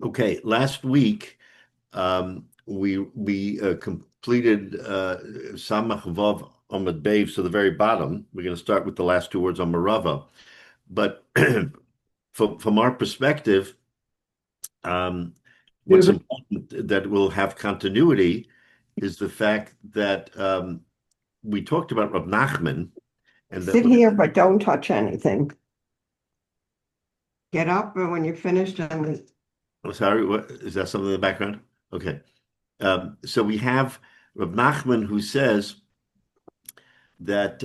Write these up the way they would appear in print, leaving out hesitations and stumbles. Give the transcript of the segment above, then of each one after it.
Okay, last week we completed Samach Vav Amud Beis to the very bottom. We're going to start with the last two words on Marava. But from our perspective, um, what's important that will have continuity is the fact that we talked about Rav Nachman and that. Sit here, but don't touch anything. Get up, and when you're finished, and I'm sorry, what is that something in the background? Okay. So we have Rav Nachman who says that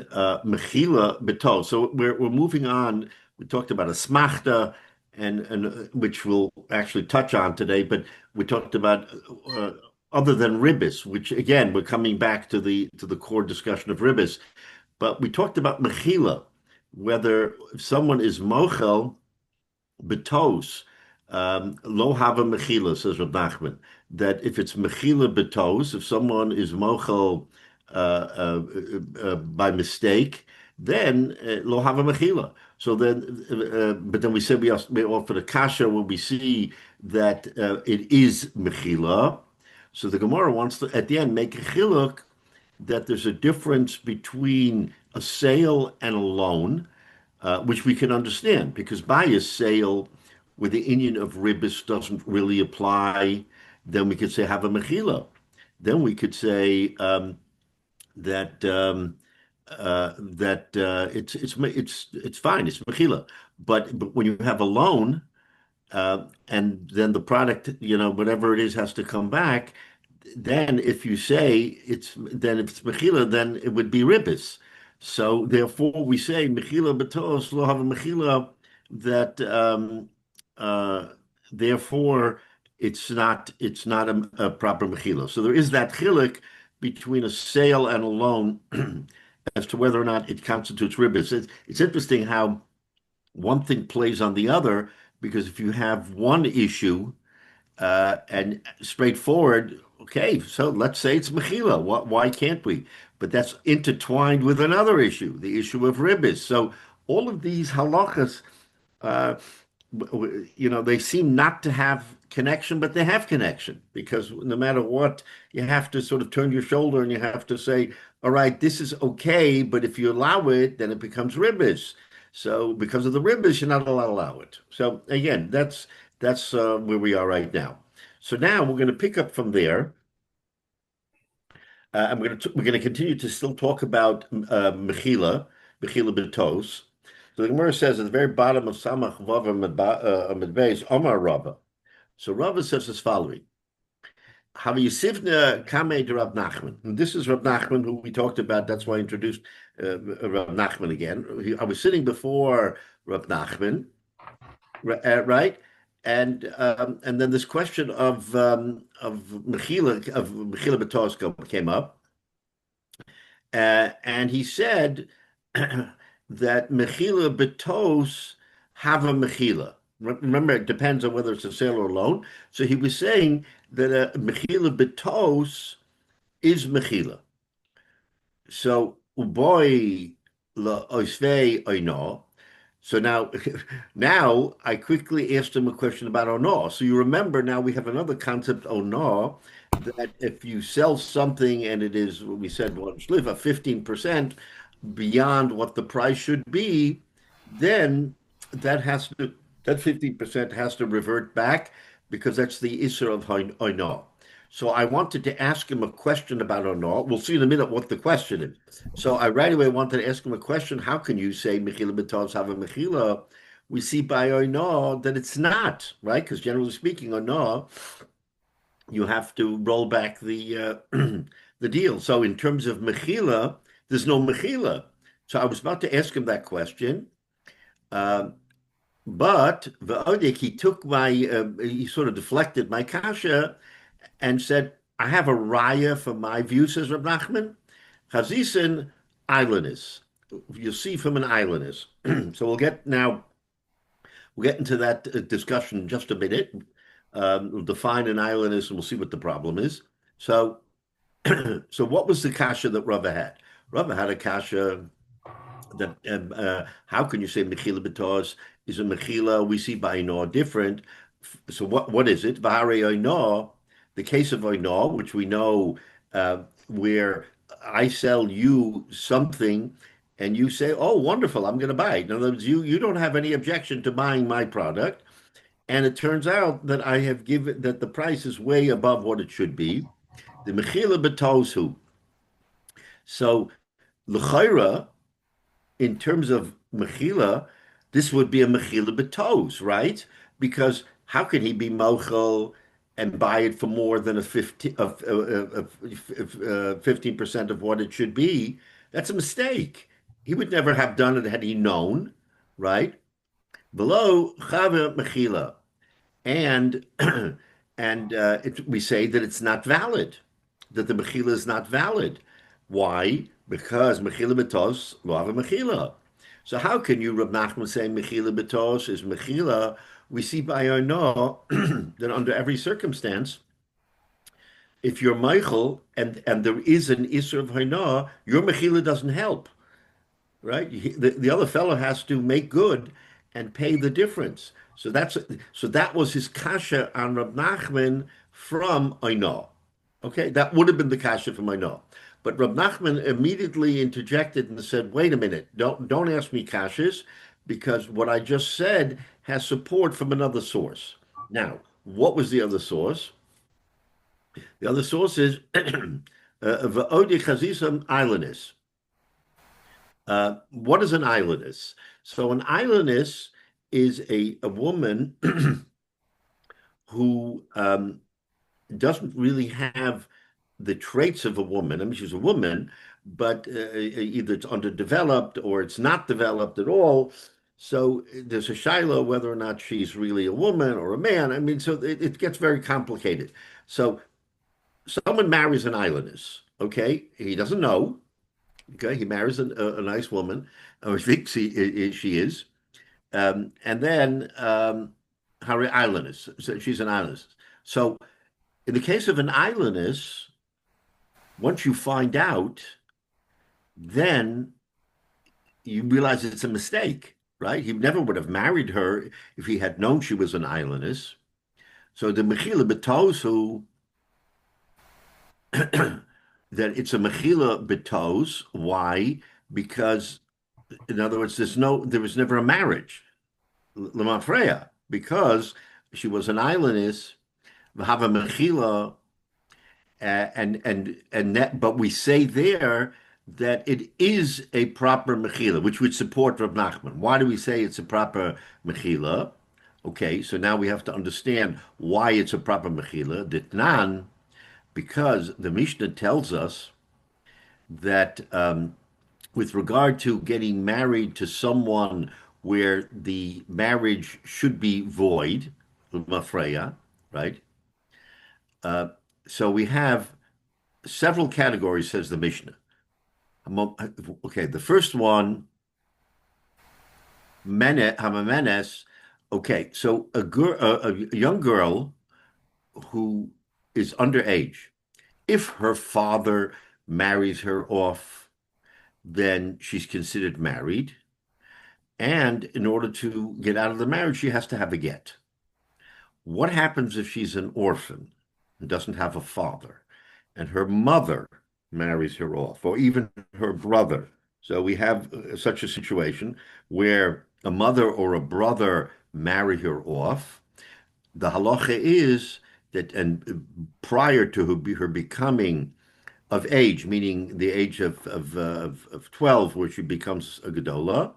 Mechila Betal. So we're moving on. We talked about a smachta and which we'll actually touch on today, but we talked about other than ribbis, which again we're coming back to the core discussion of ribbis. But we talked about Mechila, whether if someone is mochel betos, lo hava mechila, says Rab Nachman, that if it's mechila betos, if someone is mochel by mistake, then lo hava mechila. So then, but then we said we offer the kasha when we see that it is mechila. So the Gemara wants to at the end make a chiluk that there's a difference between a sale and a loan, which we can understand because by a sale where the Indian of ribis doesn't really apply, then we could say have a mechila. Then we could say that it's fine, it's mechila. But when you have a loan, and then the product, whatever it is, has to come back. Then if you say if it's mechila, then it would be ribis. So therefore, we say mechila betos lo have a mechila that therefore it's not a proper mechila. So there is that chiluk between a sale and a loan as to whether or not it constitutes ribis. It's interesting how one thing plays on the other because if you have one issue and straightforward, okay, so let's say it's mechila. Why can't we? But that's intertwined with another issue, the issue of ribbis. So all of these halachas, uh, they seem not to have connection, but they have connection because no matter what, you have to sort of turn your shoulder and you have to say, all right, this is okay, but if you allow it, then it becomes ribbis. So because of the ribbis, you're not allowed to allow it. So again, that's where we are right now. So now we're going to pick up from there. We're going to continue to still talk about mechila betos. So the Gemara says at the very bottom of Samach Vav Amud Beis, Omar Rava. So Rava says as following: Have Yisivna Kamei to Rav Nachman. And this is Rav Nachman who we talked about. That's why I introduced Rav Nachman again. I was sitting before Rav Nachman, right? And then this question of Mechila Betos came up, and he said that Mechila Betos have a Mechila. Remember, it depends on whether it's a sale or a loan. So he was saying that a Mechila Betos is Mechila. So uboy la oisvei oino. So now I quickly asked him a question about ono. So you remember now we have another concept ono that if you sell something and it is what we said one shliva 15% beyond what the price should be, then that 50% has to revert back because that's the isser of ono. So I wanted to ask him a question about ono. We'll see in a minute what the question is. So I right away wanted to ask him a question. How can you say mechila betos have a mechila? We see by ono that it's not, right? Because generally speaking, ono, you have to roll back the the deal. So in terms of mechila, there's no mechila. So I was about to ask him that question. But V'odik, he sort of deflected my kasha and said, I have a raya for my view, says Rab Nachman. Chazisen, islanders. You'll see from an islanders. So we'll get into that discussion in just a minute. We'll define an islanders and we'll see what the problem is. So, so what was the kasha that Rava had? Rava had a kasha that how can you say mechila betos is a mechila? We see by no different. So what is it? V'harei oino, the case of oino, which we know where I sell you something and you say, "Oh, wonderful, I'm going to buy it." In other words, you don't have any objection to buying my product, and it turns out that I have given that the price is way above what it should be. The mechila b'tosu. So l'chayra, in terms of mechila, this would be a mechila b'tos, right? Because how can he be mochel and buy it for more than a 15% of what it should be? That's a mistake. He would never have done it had he known, right? Below chava mechila, and we say that it's not valid, that the mechila is not valid. Why? Because mechila betos lo have a mechila. So how can you, Rab Nachman, say mechila betos is mechila? We see by our law that under every circumstance, if you're Michael and there is an Isser of Hainah, your mechila doesn't help, right? The other fellow has to make good and pay the difference. So that was his kasha on Rab Nachman from Oino. Okay, that would have been the kasha from Oino. But Rab Nachman immediately interjected and said, "Wait a minute, don't ask me kashas, because what I just said has support from another source." Now, what was the other source? The other source is V'odi Chazisam Islandis. What is an islandess? So an islandess is a woman who doesn't really have the traits of a woman. I mean, she's a woman, but either it's underdeveloped or it's not developed at all. So there's a shiloh whether or not she's really a woman or a man. I mean, so it gets very complicated. So someone marries an islandess, okay? He doesn't know. Okay, he marries a nice woman, or thinks she is, and then her islandess. So she's an islandess. So in the case of an islandess, once you find out, then you realize it's a mistake, right? He never would have married her if he had known she was an islandess. So the Mechila B'Tosu, that it's a Mechila B'Tos. Why? Because in other words, there was never a marriage, Lamafreya, because she was an islandess, V'hava Mechila, and that. But we say there that it is a proper Mechila, which would support Rab Nachman. Why do we say it's a proper Mechila? Okay, so now we have to understand why it's a proper Mechila. Ditnan, because the Mishnah tells us that with regard to getting married to someone where the marriage should be void, mafreya, right? Uh, so we have several categories, says the Mishnah. Okay, the first one, hamamenes. Okay, so a young girl who is underage, if her father marries her off, then she's considered married. And in order to get out of the marriage, she has to have a get. What happens if she's an orphan and doesn't have a father, and her mother marries her off, or even her brother? So we have such a situation where a mother or a brother marry her off. The halacha is that, and prior to her becoming of age, meaning the age of 12, where she becomes a gedola.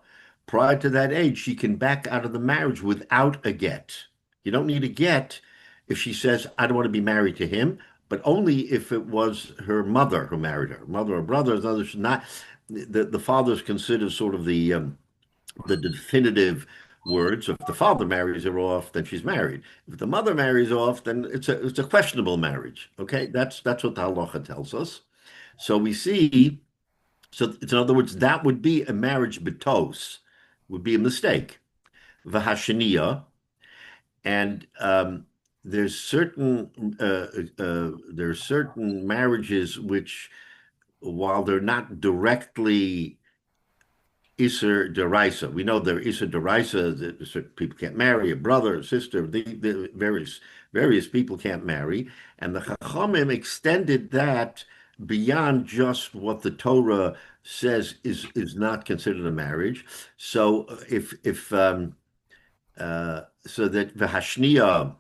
Prior to that age, she can back out of the marriage without a get. You don't need a get if she says, "I don't want to be married to him," but only if it was her mother who married her. Mother or brother, others not. The father is considered sort of the definitive word. So if the father marries her off, then she's married. If the mother marries off, then it's a questionable marriage. Okay, that's what the halacha tells us. So we see, so in other words, that would be a marriage betos, would be a mistake. Vahashaniya, and there's certain marriages which, while they're not directly Isser Deraisa. We know there Isser Deraisa that certain people can't marry, a brother, a sister, the various people can't marry, and the Chachamim extended that beyond just what the Torah says is not considered a marriage. So if so that the Hashniya,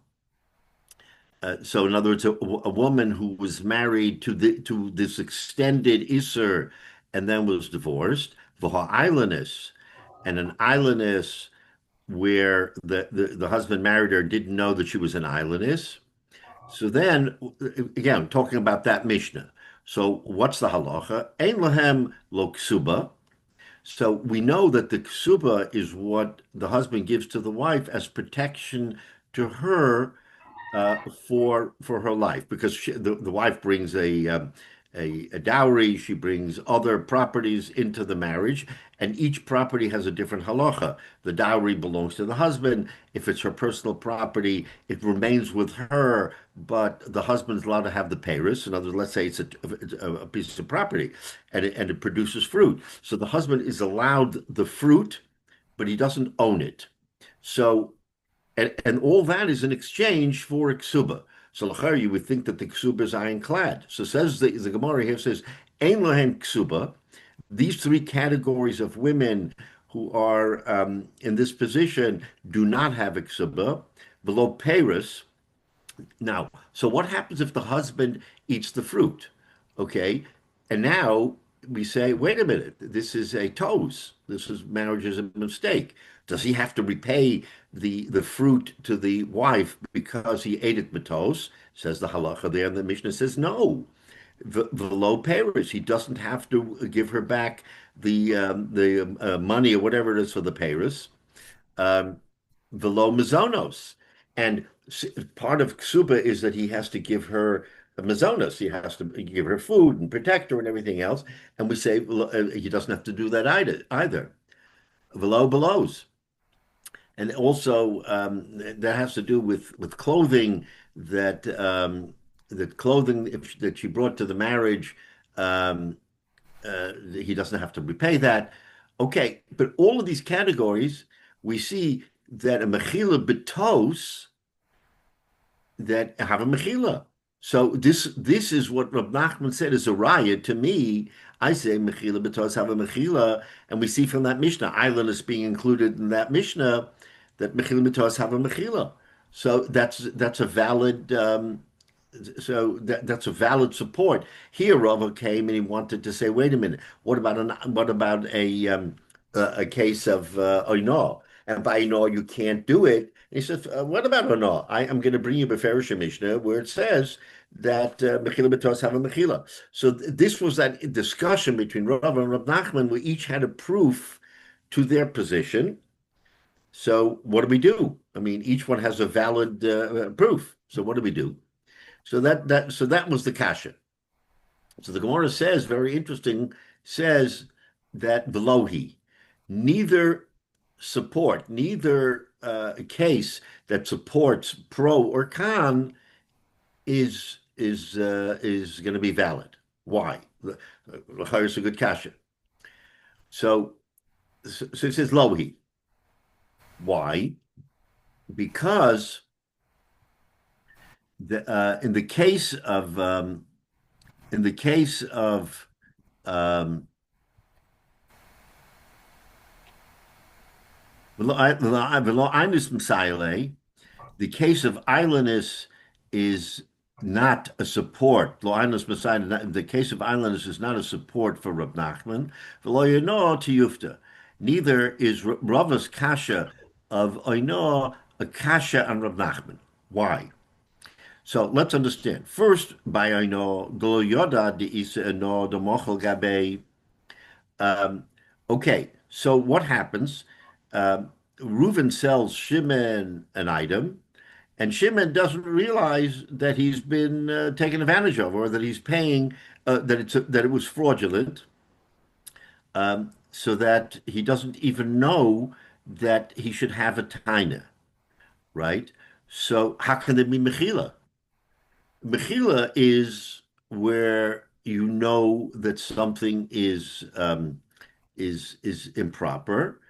so in other words, a woman who was married to this extended Isser and then was divorced, Vaha islandess, and an islandess where the husband married her didn't know that she was an islandess. So then, again, talking about that Mishnah. So what's the halacha? Ein lahem lo ksuba. So we know that the ksuba is what the husband gives to the wife as protection to her for her life because the wife brings a dowry, she brings other properties into the marriage, and each property has a different halacha. The dowry belongs to the husband. If it's her personal property, it remains with her, but the husband's allowed to have the payros. In other words, let's say a piece of property and it produces fruit. So the husband is allowed the fruit, but he doesn't own it. So and all that is in exchange for ksuba. So l'chayr, you would think that the ksuba is ironclad. So says the Gemara here says, Ein lohem ksuba. These three categories of women who are in this position do not have a ksuba. Below Paris, now, so what happens if the husband eats the fruit? Okay. And now we say, wait a minute, this is a toes. This is marriage is a mistake. Does he have to repay the fruit to the wife because he ate it matos? Says the halacha there, and the Mishnah says no. The low payers, he doesn't have to give her back the money or whatever it is for the payers. Um, the low mazonos. And part of ksuba is that he has to give her mazonos. He has to give her food and protect her and everything else. And we say he doesn't have to do that either. Below belows. And also that has to do with clothing that the clothing that she brought to the marriage. Um, he doesn't have to repay that. Okay, but all of these categories, we see that a mechila betos that have a mechila. So this is what Rab Nachman said is a riot. To me, I say mechila betos have a mechila, and we see from that Mishnah, island is being included in that Mishnah, that mechila betos have a mechila. So that's a valid that's a valid support. Here, Rava came and he wanted to say, wait a minute, what about a case of oino? And by oino you can't do it. And he says, what about oino? I am going to bring you Beferish Mishnah where it says that mechila betos have a mechila. So this was that discussion between Rava and Rav Nachman where each had a proof to their position. So what do we do? I mean, each one has a valid proof. So what do we do? So that was the kasha. So the Gemara says, very interesting, says that velohi, neither neither case that supports pro or con is going to be valid. Why? Is a good kasha. So it says lohi. Why? Because in the case of in the case of um, the case of islandess is not a support. The case of islandess is not a support for Rab Nachman. Neither is Rava's kasha of Oino a kasha on Rab Nachman. Why? So let's understand. First, by I know do yoda de isa no the mochel gabe. Um, okay, so what happens? Reuven sells Shimon an item, and Shimon doesn't realize that he's been taken advantage of, or that he's paying that it was fraudulent, so that he doesn't even know that he should have a taina, right? So how can there be mechila? Mechila is where you know that something is improper,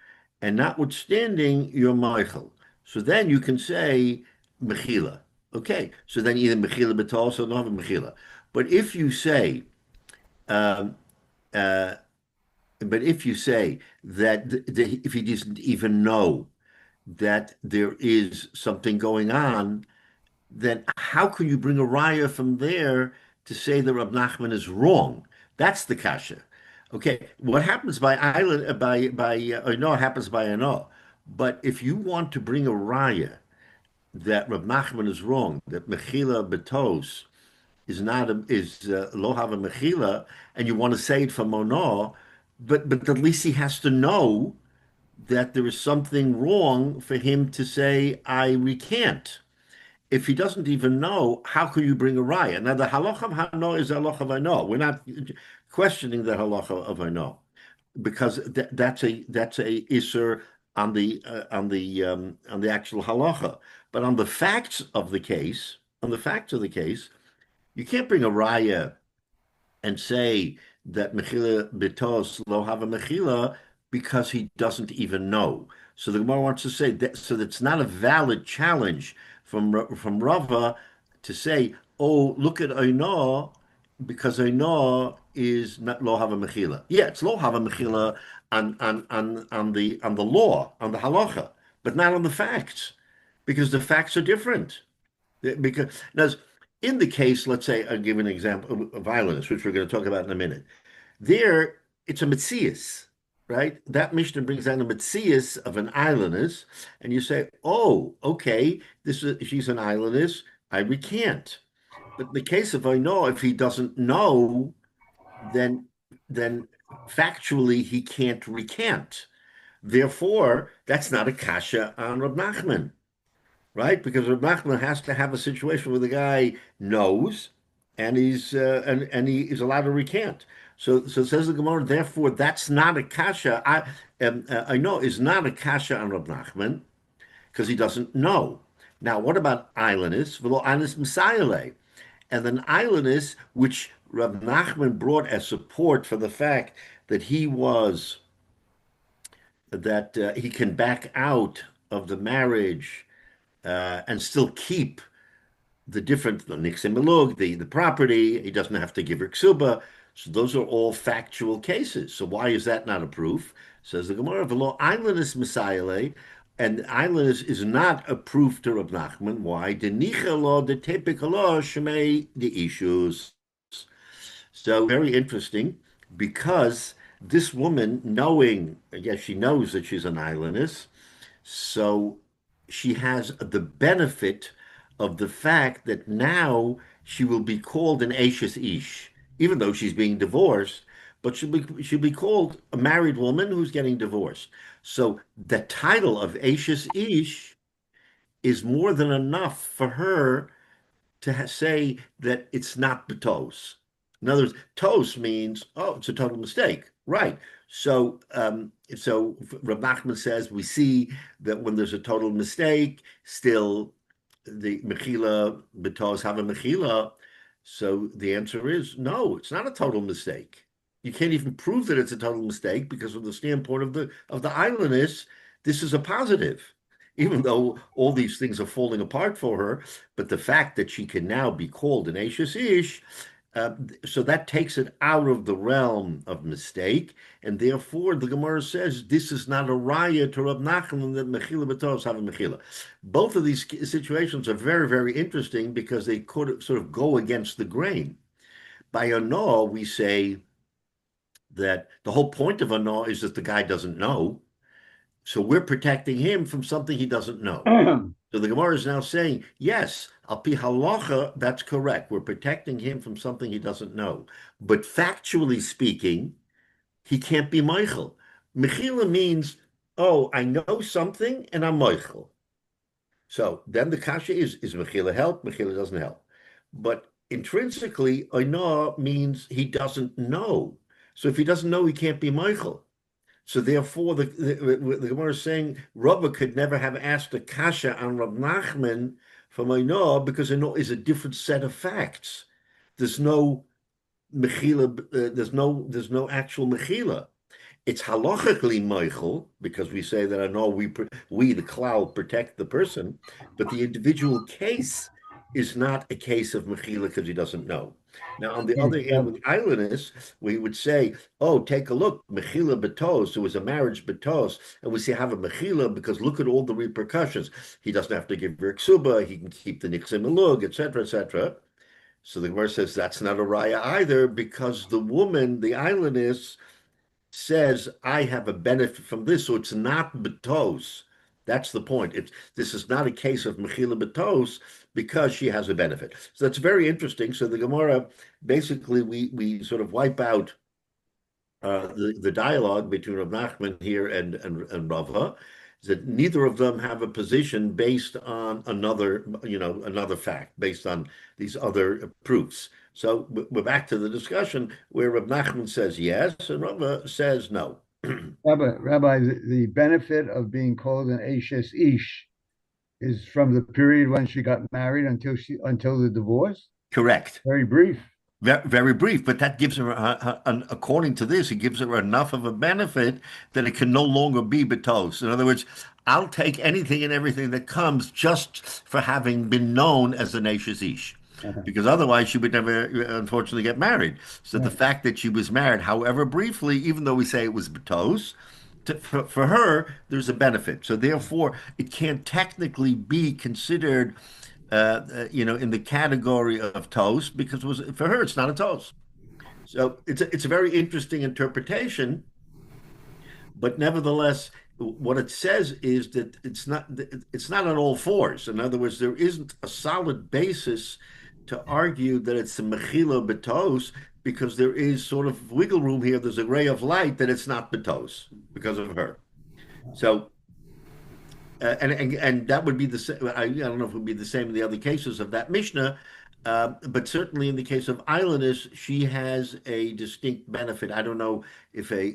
and notwithstanding you're Michael. So then you can say Mechila. Okay, so then either Mechila B'Tos or not Mechila. But if you say, um, uh, but if you say that if he doesn't even know that there is something going on, then how can you bring a raya from there to say that Rab Nachman is wrong? That's the kasha. Okay, what happens by island no happens by ano. But if you want to bring a raya that Rab Nachman is wrong, that mechila betos is not lo hava mechila, and you want to say it from ono, but at least he has to know that there is something wrong for him to say I recant. If he doesn't even know, how can you bring a raya? Now, the halacha of hano is the halacha of ano. We're not questioning the halacha of ano because that's a isser on the actual halacha, but on the facts of the case, you can't bring a raya and say that Mechila Bitos lo have a Mechila because he doesn't even know. So the Gemara wants to say that so that's not a valid challenge from Rava to say, oh, look at Oino because Oino is not lo have a Mechila. Yeah, it's lo have a Mechila on the law, on the halacha, but not on the facts because the facts are different. Because now, in the case, let's say, I'll give an example of violence, which we're going to talk about in a minute. There, it's a Metzias, right? That Mishnah brings down a Metzias of an islandess, and you say, oh, okay, she's an islandess, I recant. But in the case of I know, if he doesn't know, then then factually he can't recant. Therefore, that's not a kasha on Rab Nachman, right? Because Reb Nachman has to have a situation where the guy knows and he is allowed to recant. So says the Gemara. Therefore, that's not a kasha. I know is not a kasha on Reb Nachman because he doesn't know. Now, what about islandess? V'lo islandess Messiah, and then islandess, which Reb Nachman brought as support for the fact that he can back out of the marriage and still keep the property. He doesn't have to give her ksuba. So those are all factual cases. So why is that not a proof? Says the Gemara, "V'lo islandess Messiah, and islandess is not a proof to Rab Nachman. Why? Denicha lo de tepikalo shemei the issues." So very interesting because this woman, knowing, I guess she knows that she's an islandess, so she has the benefit of the fact that now she will be called an Ashes Ish, even though she's being divorced, but she'll be called a married woman who's getting divorced. So the title of Ashes Ish is more than enough for her to say that it's not betos. In other words, tos means, oh, it's a total mistake. Right. So Rab Nachman says we see that when there's a total mistake, still the mechila betos have a mechila. So the answer is no, it's not a total mistake. You can't even prove that it's a total mistake because from the standpoint of the islandess, this is a positive, even though all these things are falling apart for her. But the fact that she can now be called an Ashes Ish, so that takes it out of the realm of mistake, and therefore the Gemara says this is not a raya to Rab Nachman that mechila betos have a mechila. Both of these situations are very, very interesting because they could sort of go against the grain. By ano, we say that the whole point of ano is that the guy doesn't know, so we're protecting him from something he doesn't know. So the Gemara is now saying, yes, al pi halacha, that's correct. We're protecting him from something he doesn't know. But factually speaking, he can't be Meichel. Mechila means, oh, I know something and I'm Meichel. So then the kasha is Mechila help? Mechila doesn't help. But intrinsically, Oina means he doesn't know. So if he doesn't know, he can't be Meichel. So therefore, the Gemara is saying Rabba could never have asked a kasha on Rab Nachman from Oino because Oino is a different set of facts. There's no mechila. There's no actual mechila. It's halachically moichel because we say that I know we the klal protect the person, but the individual case is not a case of mechila because he doesn't know. Now, on the other hand, with islanders, we would say, "Oh, take a look, mechila betos. It was a marriage betos, and we say have a mechila because look at all the repercussions. He doesn't have to give her ksuba. He can keep the nixim elug, etc., etc." So the Gemara says that's not a raya either because the woman, the islandess says, I have a benefit from this, so it's not betos. That's the point. This is not a case of mechila betos because she has a benefit. So that's very interesting. So the Gemara, basically, we sort of wipe out the dialogue between Rav Nachman here and Rava, is that neither of them have a position based on another fact, based on these other proofs. So we're back to the discussion where Rav Nachman says yes and Rava says no. Rabbi, the benefit of being called an Ashes Ish is from the period when she got married until the divorce. Correct. Very brief. Very brief, but that gives her, according to this, it gives her enough of a benefit that it can no longer be betos. In other words, I'll take anything and everything that comes just for having been known as an Ashes Ish. Because otherwise she would never, unfortunately, get married. So the fact that she was married, however briefly, even though we say it was betos, for her, there's a benefit. So therefore, it can't technically be considered in the category of toast because for her it's not a toast. So it's a very interesting interpretation, but nevertheless, what it says is that it's not on all fours. In other words, there isn't a solid basis to argue that it's a mechila betos because there is sort of wiggle room here. There's a ray of light that it's not betos because of her. So. And that would be the same. I don't know if it would be the same in the other cases of that Mishnah, but certainly in the case of islandess, she has a distinct benefit. I don't know if a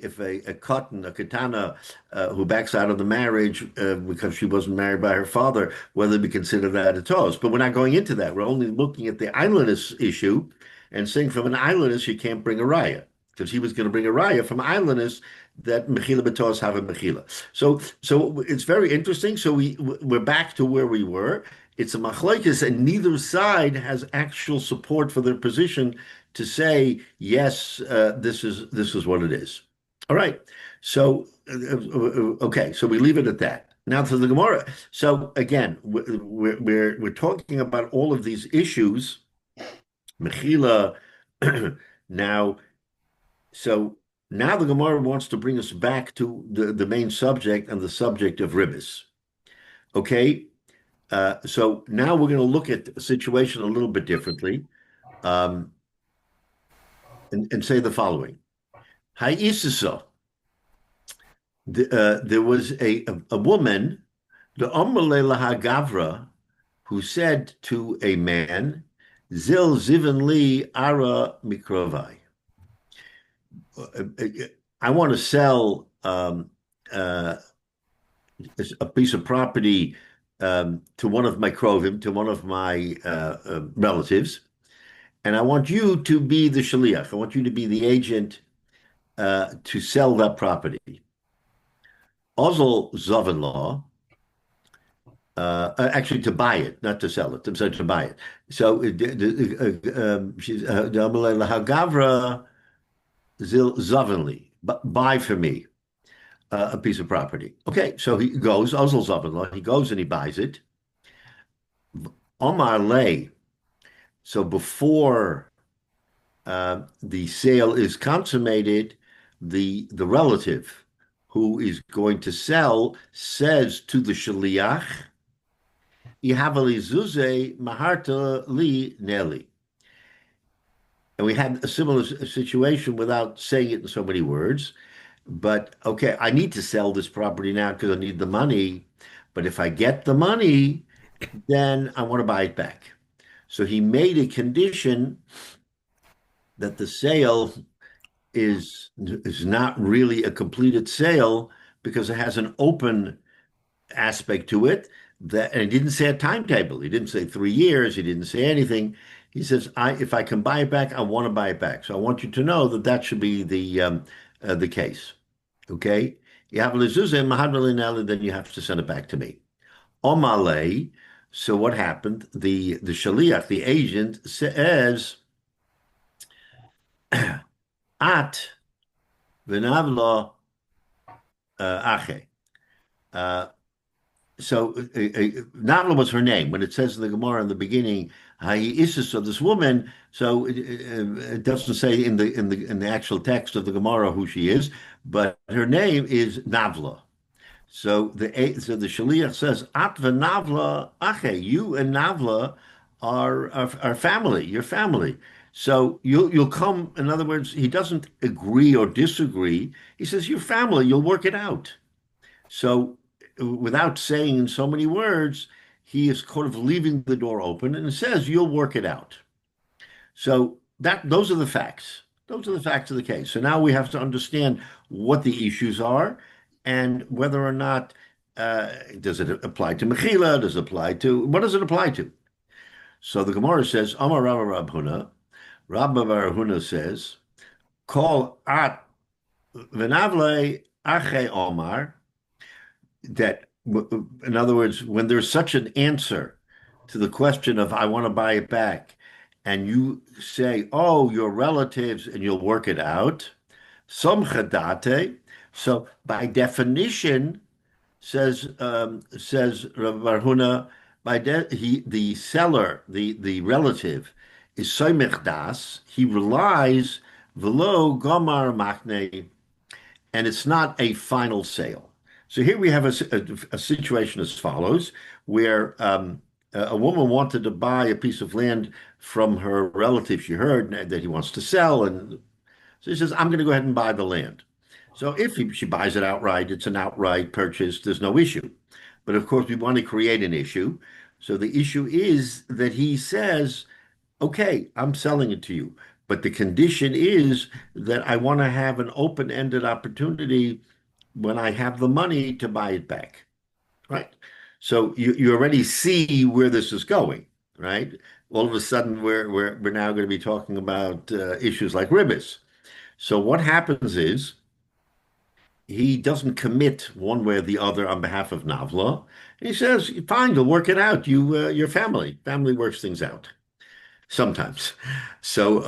katana who backs out of the marriage because she wasn't married by her father, whether we consider that a toast. But we're not going into that. We're only looking at the islandess issue and saying from an islandess you can't bring a raya because he was going to bring a raya from islandess that mechila betos have a mechila. So it's very interesting. So we're back to where we were. It's a machlokes, and neither side has actual support for their position to say yes. This is what it is. All right. So okay. So we leave it at that. Now to the Gemara. So again, we're talking about all of these issues. Mechila. Now, so. Now the Gemara wants to bring us back to the main subject and the subject of ribbis. Okay, so now we're going to look at the situation a little bit differently, and say the following: Ha'isisa, there was a woman, the Amrle Gavra, who said to a man, "Zil ziven li ara mikrovai." I want to sell a piece of property to one of my krovim, to one of my relatives, and I want you to be the shaliach. I want you to be the agent to sell that property. Ozel Zovenlaw, actually to buy it, not to sell it. I'm sorry, to buy it. So she's Gavra. Zavenly, buy for me a piece of property. Okay, so he goes, Ozel Zavenla, he goes and he buys it. Omar Lay, so before the sale is consummated, the relative who is going to sell says to the shaliach, Ihavali zuze maharta li neli. And we had a similar situation without saying it in so many words. But okay, I need to sell this property now because I need the money. But if I get the money, then I want to buy it back. So he made a condition that the sale is not really a completed sale because it has an open aspect to it. And he didn't say a timetable. He didn't say 3 years. He didn't say anything. He says, if I can buy it back, I want to buy it back. So I want you to know that should be the case. Okay? You have lezuzah mahadra, then you have to send it back to me. Omale, so what happened? The shaliach, the agent, says, at v'navla ache. Uh, Navla was her name. When it says in the Gemara in the beginning, Isis of this woman, so it doesn't say in the actual text of the Gemara who she is, but her name is Navla. So the Shaliach says, At v'Navla ache, you and Navla are family, your family. So you'll come. In other words, he doesn't agree or disagree. He says, your family, you'll work it out. So, without saying in so many words, he is kind of leaving the door open and says, "You'll work it out." So that those are the facts. Those are the facts of the case. So now we have to understand what the issues are and whether or not does it apply to Mechila? Does it apply to what does it apply to? So the Gemara says, Amar Rabba Rabhuna. Rabba Barahuna says, "Call at venavle ache Omar." That, in other words, when there's such an answer to the question of I want to buy it back, and you say, "Oh, your relatives," and you'll work it out, some chadate. So by definition, says Rav Barhuna, the seller, the relative, is soymech das. He relies velo gomar machne, and it's not a final sale. So here we have a situation as follows, where a woman wanted to buy a piece of land from her relative. She heard that he wants to sell, and so she says, "I'm going to go ahead and buy the land." So if she buys it outright, it's an outright purchase. There's no issue. But of course, we want to create an issue. So the issue is that he says, "Okay, I'm selling it to you. But the condition is that I want to have an open-ended opportunity when I have the money to buy it back." Right? So you already see where this is going, right? All of a sudden, we're now going to be talking about issues like ribbis. So what happens is he doesn't commit one way or the other on behalf of Navla. He says, "Fine, you'll work it out. Your family works things out sometimes." So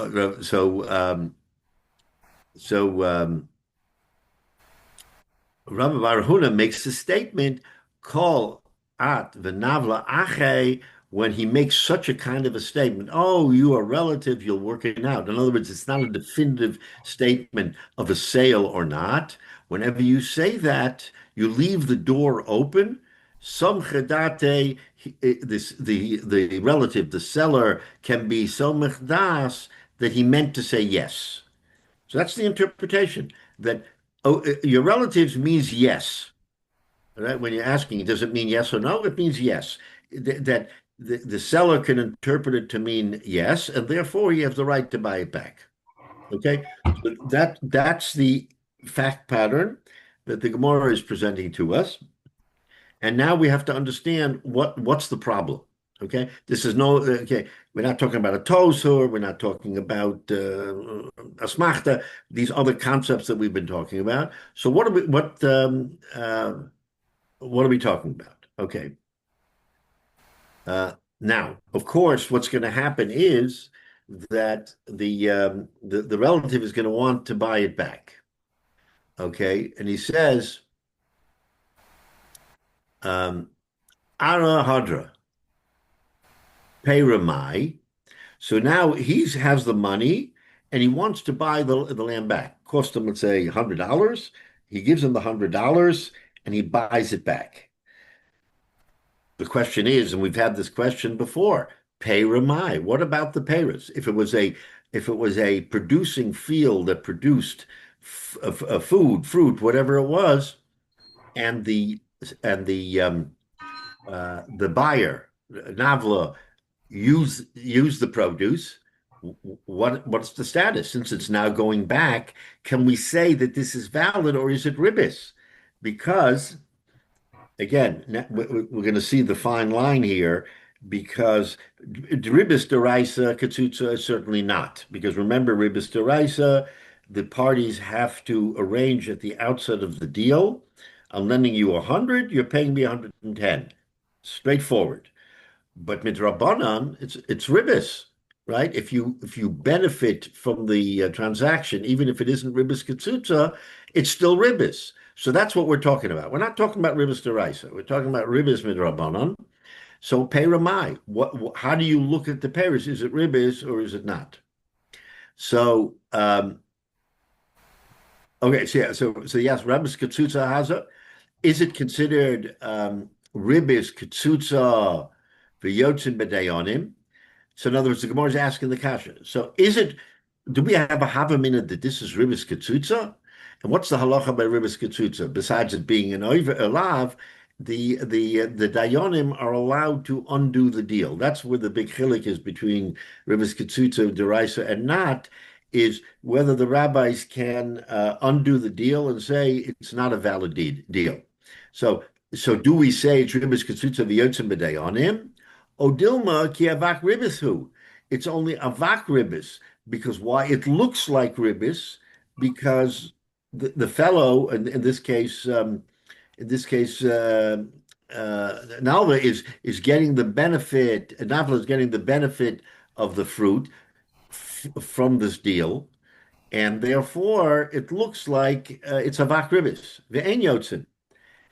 Rabbi Barhuna makes the statement, "Call at v'navla ache," when he makes such a kind of a statement. "Oh, you are relative, you'll work it out." In other words, it's not a definitive statement of a sale or not. Whenever you say that, you leave the door open. Some chedate, the relative, the seller, can be so mechdas that he meant to say yes. So that's the interpretation that, oh, your relatives means yes. Right? When you're asking, does it mean yes or no? It means yes. That the seller can interpret it to mean yes, and therefore he has the right to buy it back. Okay, so that's the fact pattern that the Gemara is presenting to us, and now we have to understand what's the problem. Okay, this is no okay. We're not talking about a tosur. We're not talking about asmachta. These other concepts that we've been talking about. So what are we talking about? Okay. Now, of course, what's going to happen is that the relative is going to want to buy it back. Okay, and he says, Ara Hadra, pay Ramai. So now he has the money and he wants to buy the land back. Cost him, let's say, $100. He gives him the $100 and he buys it back. The question is, and we've had this question before, pay Ramai. What about the payers? If it was a producing field that produced food, fruit, whatever it was, and the buyer, Navla, use the produce. What's the status? Since it's now going back, can we say that this is valid or is it ribis? Because again, we're going to see the fine line here because ribis deraisa katsutsa is certainly not. Because remember, ribis deraisa, the parties have to arrange at the outset of the deal. I'm lending you 100, you're paying me 110. Straightforward. But midrabanan, it's ribis, right? If you benefit from the transaction, even if it isn't ribis ketzutza, it's still ribis. So that's what we're talking about. We're not talking about ribis deraisa. We're talking about ribis midrabanan. So pay ramai. How do you look at the pairs? Is it ribis or is it not? So okay, so yeah, so yes, ribis ketzutza haza. Is it considered ribis ketzutza v'yotzin b'dayonim? So in other words, the Gemara is asking the kasha. So do we have a havamina that this is ribis ketzutza? And what's the halacha by ribis ketzutza? Besides it being an over alav, the dayonim are allowed to undo the deal. That's where the big chilik is between ribis ketzutza, deraisa, and not, is whether the rabbis can undo the deal and say it's not a valid deal. So do we say it's ribis ketzutza v'yotzim b'dayonim? Odilma ki avak ribis hu. It's only avak ribis. Because why? It looks like ribis because the fellow, in this case, Nalva is getting the benefit. Nalva is getting the benefit of the fruit from this deal, and therefore it looks like it's avak ribis ve'en yotzin,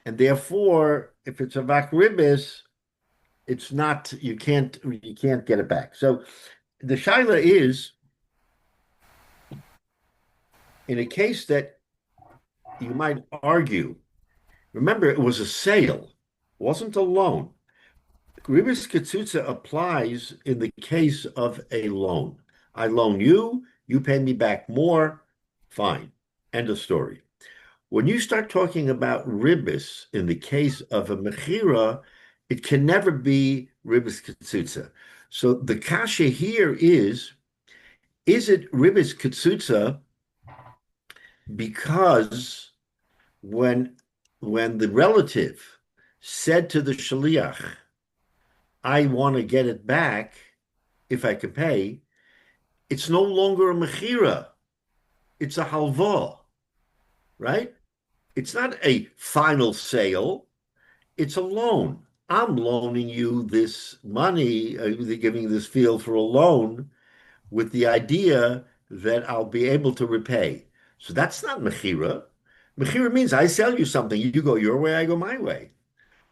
and therefore if it's avak ribis, it's not. You can't get it back. So the shaila is, in a case that you might argue, remember it was a sale, it wasn't a loan. Ribis ketzutza applies in the case of a loan. I loan you, you pay me back more, fine, end of story. When you start talking about ribis in the case of a mechira, it can never be ribis ketzutza. So the kasha here is it ribis ketzutza because when the relative said to the shaliach, I want to get it back if I can pay, it's no longer a mechira, it's a halva, right? It's not a final sale, it's a loan. I'm loaning you this money, giving this field for a loan with the idea that I'll be able to repay. So that's not mechira. Mechira means I sell you something, you go your way, I go my way.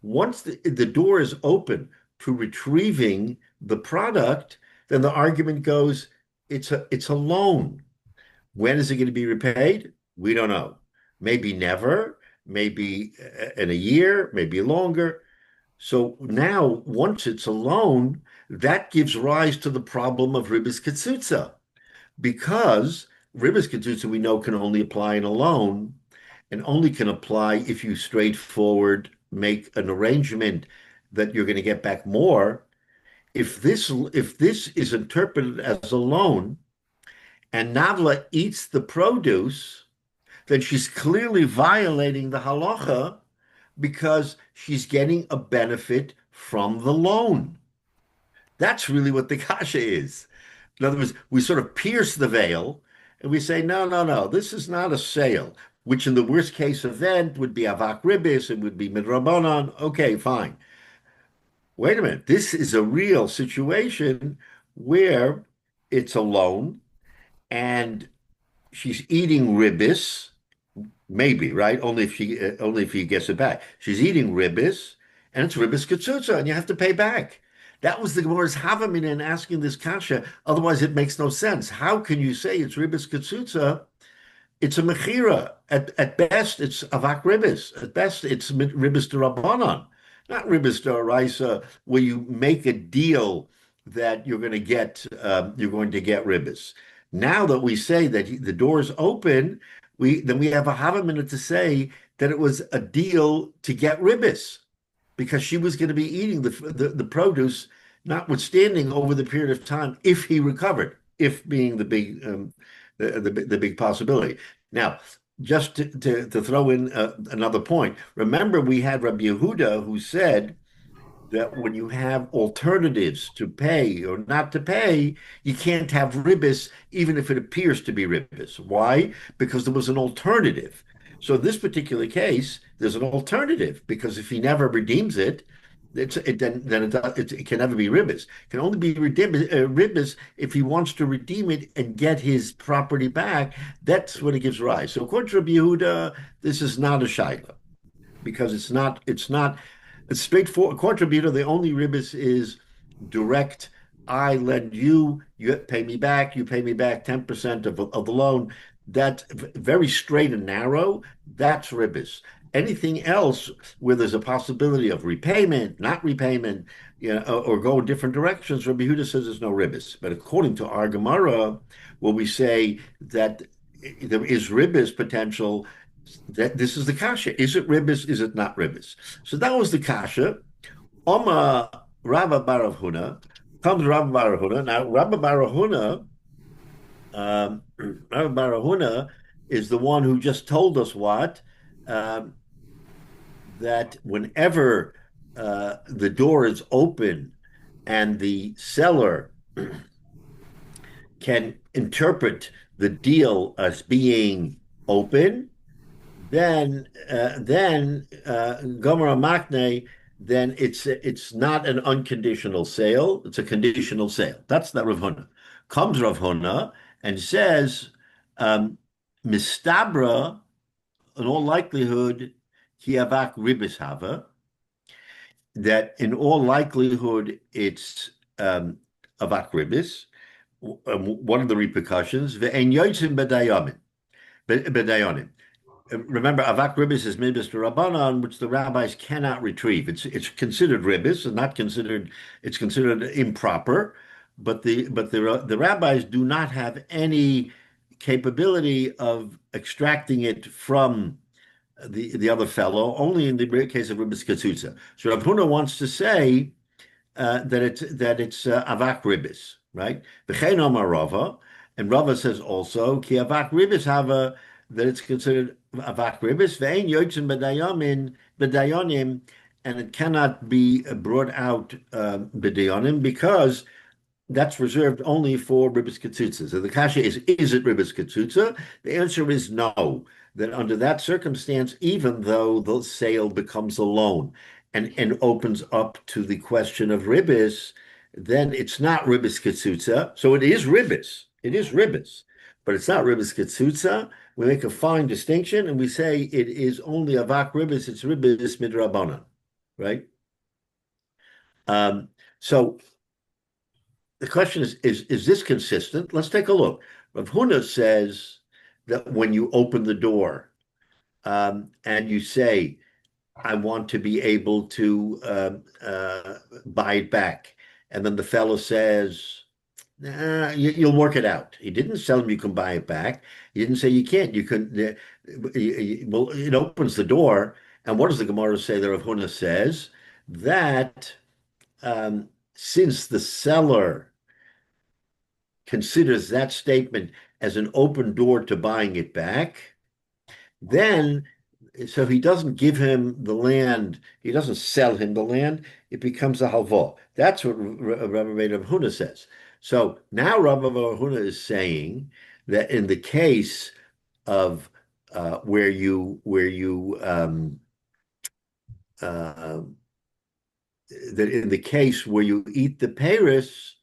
Once the door is open to retrieving the product, then the argument goes, it's a loan. When is it going to be repaid? We don't know. Maybe never, maybe in a year, maybe longer. So now, once it's a loan, that gives rise to the problem of ribis ketzutza, because ribis ketzutza we know can only apply in a loan, and only can apply if you straightforward make an arrangement that you're going to get back more. If this is interpreted as a loan, and Navla eats the produce, then she's clearly violating the halacha because she's getting a benefit from the loan. That's really what the kasha is. In other words, we sort of pierce the veil and we say, no, this is not a sale, which in the worst case event would be avak ribis, it would be midrabanan. Okay, fine. Wait a minute, this is a real situation where it's a loan and she's eating ribis, maybe, right? Only if he gets it back. She's eating ribis, and it's ribis ketzutza, and you have to pay back. That was the Gemara's havamina in asking this kasha. Otherwise, it makes no sense. How can you say it's ribis ketzutza? It's a mechira. At best, it's avak ribis. At best, it's ribis derabanan, not ribis deraisa, where you make a deal that you're going to get ribis. Now that we say that the door is open, then we have a havamina to say that it was a deal to get ribis, because she was going to be eating the produce, notwithstanding over the period of time, if he recovered, if being the big possibility. Now, just to throw in another point, remember we had Rabbi Yehuda who said that when you have alternatives to pay or not to pay, you can't have ribis, even if it appears to be ribis. Why? Because there was an alternative. So in this particular case, there's an alternative because if he never redeems it, it can never be ribis. It can only be ribis if he wants to redeem it and get his property back. That's what it gives rise. So according to Rabbi Yehuda, this is not a shaila because it's straightforward. Contributor, the only ribis is direct. I lend you, you pay me back, you pay me back 10% of the loan. That's very straight and narrow. That's ribis. Anything else where there's a possibility of repayment, not repayment, or go in different directions, Rabbi Huda says there's no ribis. But according to our Gemara, where we say that there is ribis potential, that this is the kasha. Is it ribis? Is it not ribis? So that was the kasha. Oma Rabba Baravhuna comes Rabba Baravhuna. Now Rabba Baravhuna, Rabba Baravhuna is the one who just told us what that whenever the door is open and the seller can interpret the deal as being open, then Gomara Makne, then it's not an unconditional sale, it's a conditional sale. That's the Rav Huna. Comes Rav Huna and says, Mistabra, in all likelihood, Kiavak Ribis Hava, that in all likelihood it's Avak Ribis. One of the repercussions, Ve'en Yotzim B'dayonim. Remember, avak ribis is mibis rabbanan, which the rabbis cannot retrieve. It's considered ribis, and not considered. It's considered improper, but the rabbis do not have any capability of extracting it from the other fellow. Only in the case of ribis katsutza. So Rav Huna wants to say that it's avak ribis, right? V'chein omar Rava, and Rava says also ki avak ribis hava, that it's considered avak ribis ve'ein yotzim b'dayonim, and it cannot be brought out b'dayonim because that's reserved only for ribis katsutza. So the kasha is it ribis katsutza? The answer is no. That under that circumstance, even though the sale becomes a loan and opens up to the question of ribis, then it's not ribis katsutza. So it is ribis. It is ribis, but it's not ribis katsutza. We make a fine distinction and we say it is only avak ribis. It's ribis midrabanan, right? So the question is this consistent? Let's take a look. Rav Huna says that when you open the door and you say, I want to be able to buy it back. And then the fellow says, nah, you'll work it out. He didn't tell him you can buy it back. He didn't say you can't. You can. Well, it opens the door. And what does the Gemara say that Rav Huna says? That since the seller considers that statement as an open door to buying it back, then so he doesn't give him the land, he doesn't sell him the land, it becomes a halva. That's what Rabbi Huna says. So now Rabbi Huna is saying that in the case of where you that in the case where you eat the paris,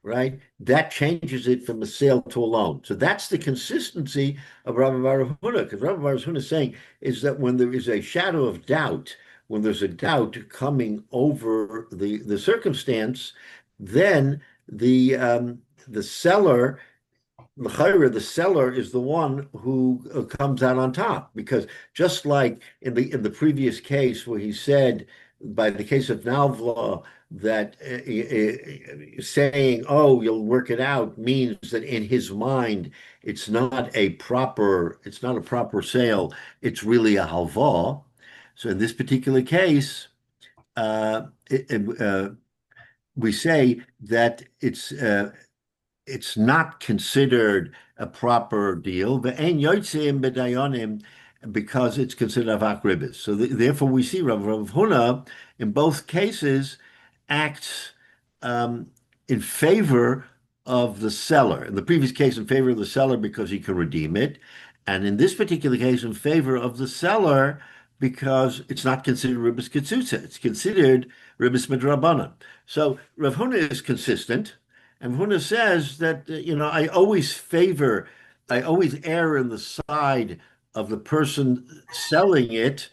right, that changes it from a sale to a loan. So that's the consistency of Rabbi Huna, because Rabbi Huna is saying is that when there is a shadow of doubt, when there's a doubt coming over the circumstance, then the seller, the seller is the one who comes out on top, because just like in the previous case where he said by the case of Nalvla that saying, oh, you'll work it out means that in his mind it's not a proper sale, it's really a halva. So in this particular case, we say that it's not considered a proper deal. And because it's considered avak ribis. So therefore, we see Rav Huna in both cases acts um, in favor of the seller. In the previous case, in favor of the seller because he can redeem it, and in this particular case, in favor of the seller because it's not considered ribis ketzutza. It's considered ribis midrabanan. So Rav Huna is consistent, and Rav Huna says that I always err in the side of the person selling it,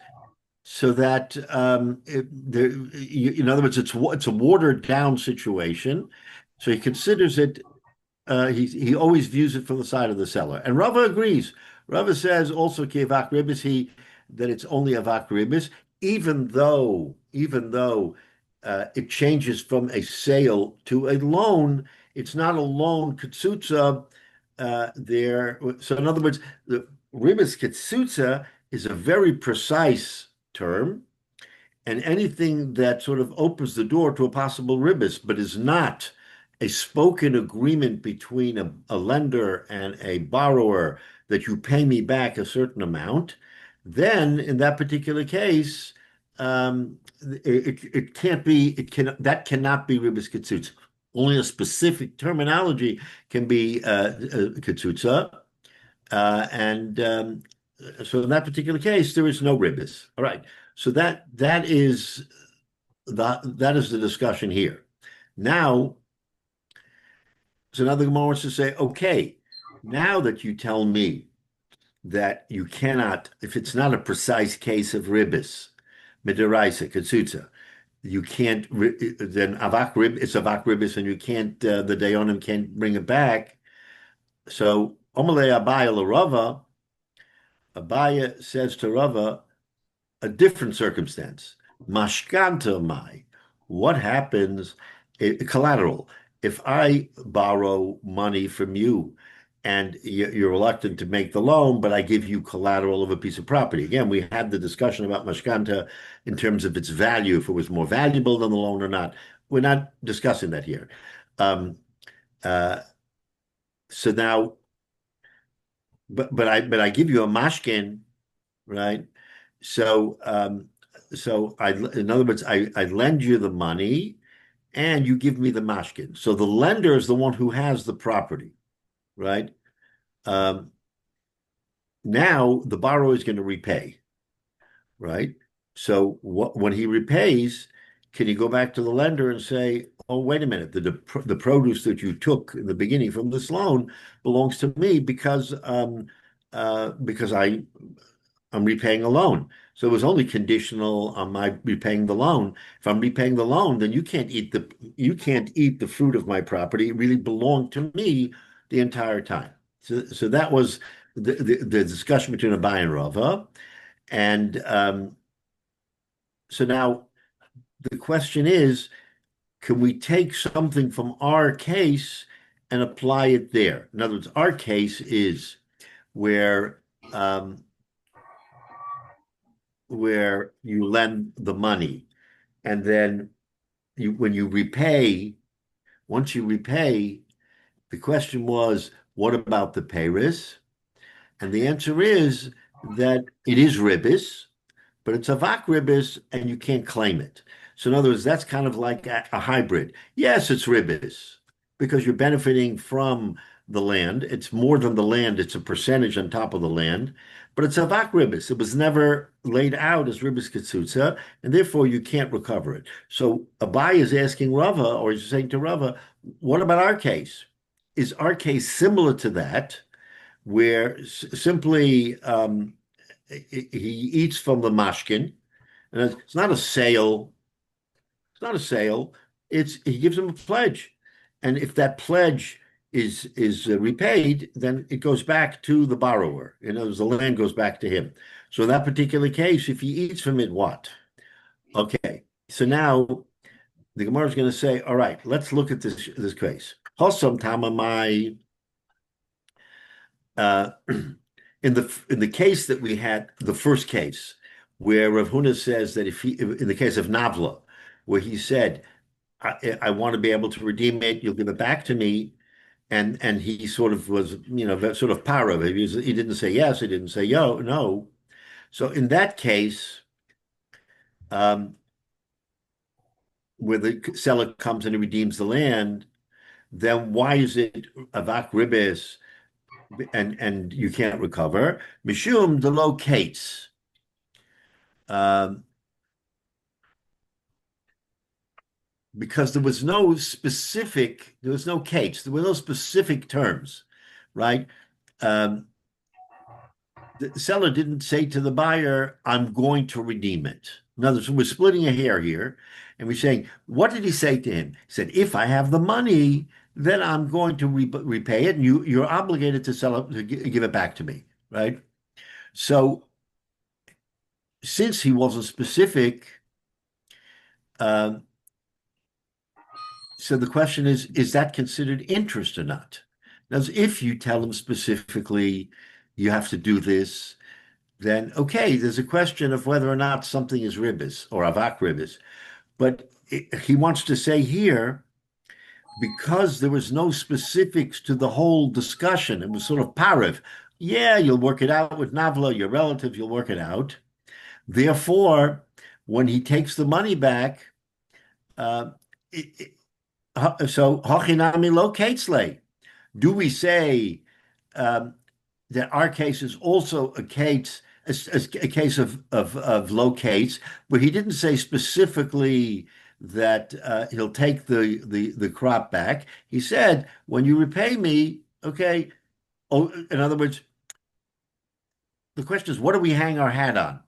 so that in other words, it's a watered down situation. So he considers it. He always views it from the side of the seller, and Rava agrees. Rava says also ki avak ribis that it's only avak ribis, even though it changes from a sale to a loan. It's not a loan ketsutsa there. So in other words, the ribis ketsutsa is a very precise term, and anything that sort of opens the door to a possible ribis, but is not a spoken agreement between a lender and a borrower that you pay me back a certain amount, then in that particular case, it can't be, that cannot be ribis ketsutsa. Only a specific terminology can be ketsutsa. And so in that particular case, there is no ribis. All right. So that is the discussion here. Now, so now the Gemara wants to say, okay, now that you tell me that you cannot, if it's not a precise case of ribis, midiraisa, ketsutsa, you can't, then it's avak ribis, and you can't, the dayonim can't bring it back. So, Omalei Abaya l'Rava, Abaya says to Rava, a different circumstance. Mashkanta mai. What happens? Collateral. If I borrow money from you and you're reluctant to make the loan, but I give you collateral of a piece of property. Again, we had the discussion about mashkanta in terms of its value, if it was more valuable than the loan or not. We're not discussing that here. So now, but I give you a mashkin, right? So in other words, I lend you the money and you give me the mashkin. So the lender is the one who has the property, right? Now the borrower is going to repay, right? So when he repays, can you go back to the lender and say, oh, wait a minute, the produce that you took in the beginning from this loan belongs to me because I'm repaying a loan. So it was only conditional on my repaying the loan. If I'm repaying the loan, then you can't eat the fruit of my property. It really belonged to me the entire time. So that was the discussion between Abai and Rava. And so now the question is, can we take something from our case and apply it there? In other words, our case is where you lend the money, and then once you repay, the question was, what about the peiros? And the answer is that it is ribis, but it's avak ribis, and you can't claim it. So in other words, that's kind of like a hybrid. Yes, it's ribis because you're benefiting from the land. It's more than the land. It's a percentage on top of the land, but it's avak ribis. It was never laid out as ribis ketsutsa, and therefore you can't recover it. So Abai is asking Rava, or he's saying to Rava, what about our case? Is our case similar to that, where simply he eats from the mashkin, and it's not a sale. It's not a sale. He gives him a pledge, and if that pledge is repaid, then it goes back to the borrower. In other words, the land goes back to him. So in that particular case, if he eats from it, what? Okay. So now the Gemara is going to say, all right, let's look at this case. Hosam tamamai. In the case that we had, the first case, where Rav Huna says that in the case of Navla, where he said, I want to be able to redeem it, you'll give it back to me, and he sort of was, sort of para. He didn't say yes, he didn't say no. So in that case, um, where the seller comes and he redeems the land, then why is it avak ribis and you can't recover? Mishum delocates. Um, because there was no cates, there were no specific terms, right? Um, the seller didn't say to the buyer, I'm going to redeem it. In other words, we're splitting a hair here and we're saying, what did he say to him? He said, if I have the money, then I'm going to repay it, and you're obligated to sell it, to give it back to me, right? So since he wasn't specific, um, so the question is that considered interest or not? Now, if you tell them specifically, you have to do this, then okay, there's a question of whether or not something is ribis or avak ribis. But he wants to say here, because there was no specifics to the whole discussion, it was sort of parav. Yeah, you'll work it out with Navla, your relative, you'll work it out. Therefore, when he takes the money back, uh, it, so hachinami locates late. Do we say um, that our case is also a case of locates, but he didn't say specifically that he'll take the crop back. He said, when you repay me, okay. Oh, in other words, the question is, what do we hang our hat on?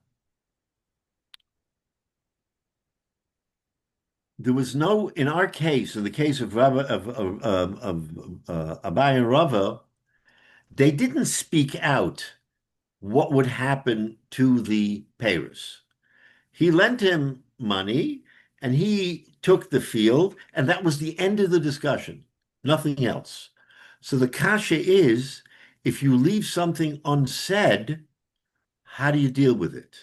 There was no, in our case, in the case of Rava, of Abai and Rava, they didn't speak out what would happen to the payers. He lent him money and he took the field, and that was the end of the discussion, nothing else. So the kasha is, if you leave something unsaid, how do you deal with it?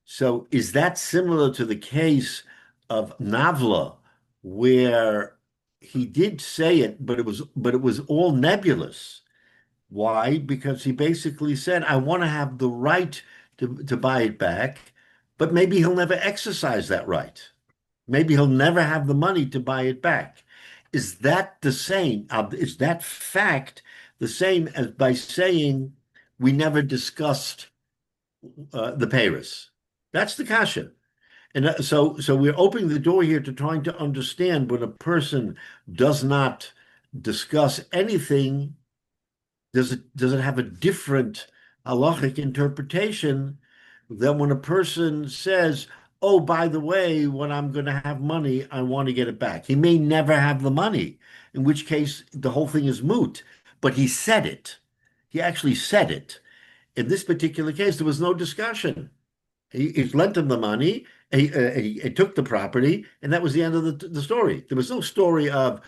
So is that similar to the case of Navla, where he did say it, but it was all nebulous. Why? Because he basically said, I want to have the right to buy it back, but maybe he'll never exercise that right. Maybe he'll never have the money to buy it back. Is that the same? Is that fact the same as by saying we never discussed the Paris? That's the kasha. And so we're opening the door here to trying to understand when a person does not discuss anything, does it have a different halachic interpretation than when a person says, oh, by the way, when I'm going to have money, I want to get it back. He may never have the money, in which case the whole thing is moot. But he said it. He actually said it. In this particular case, there was no discussion. He lent him the money, he took the property, and that was the end of the story. There was no story of,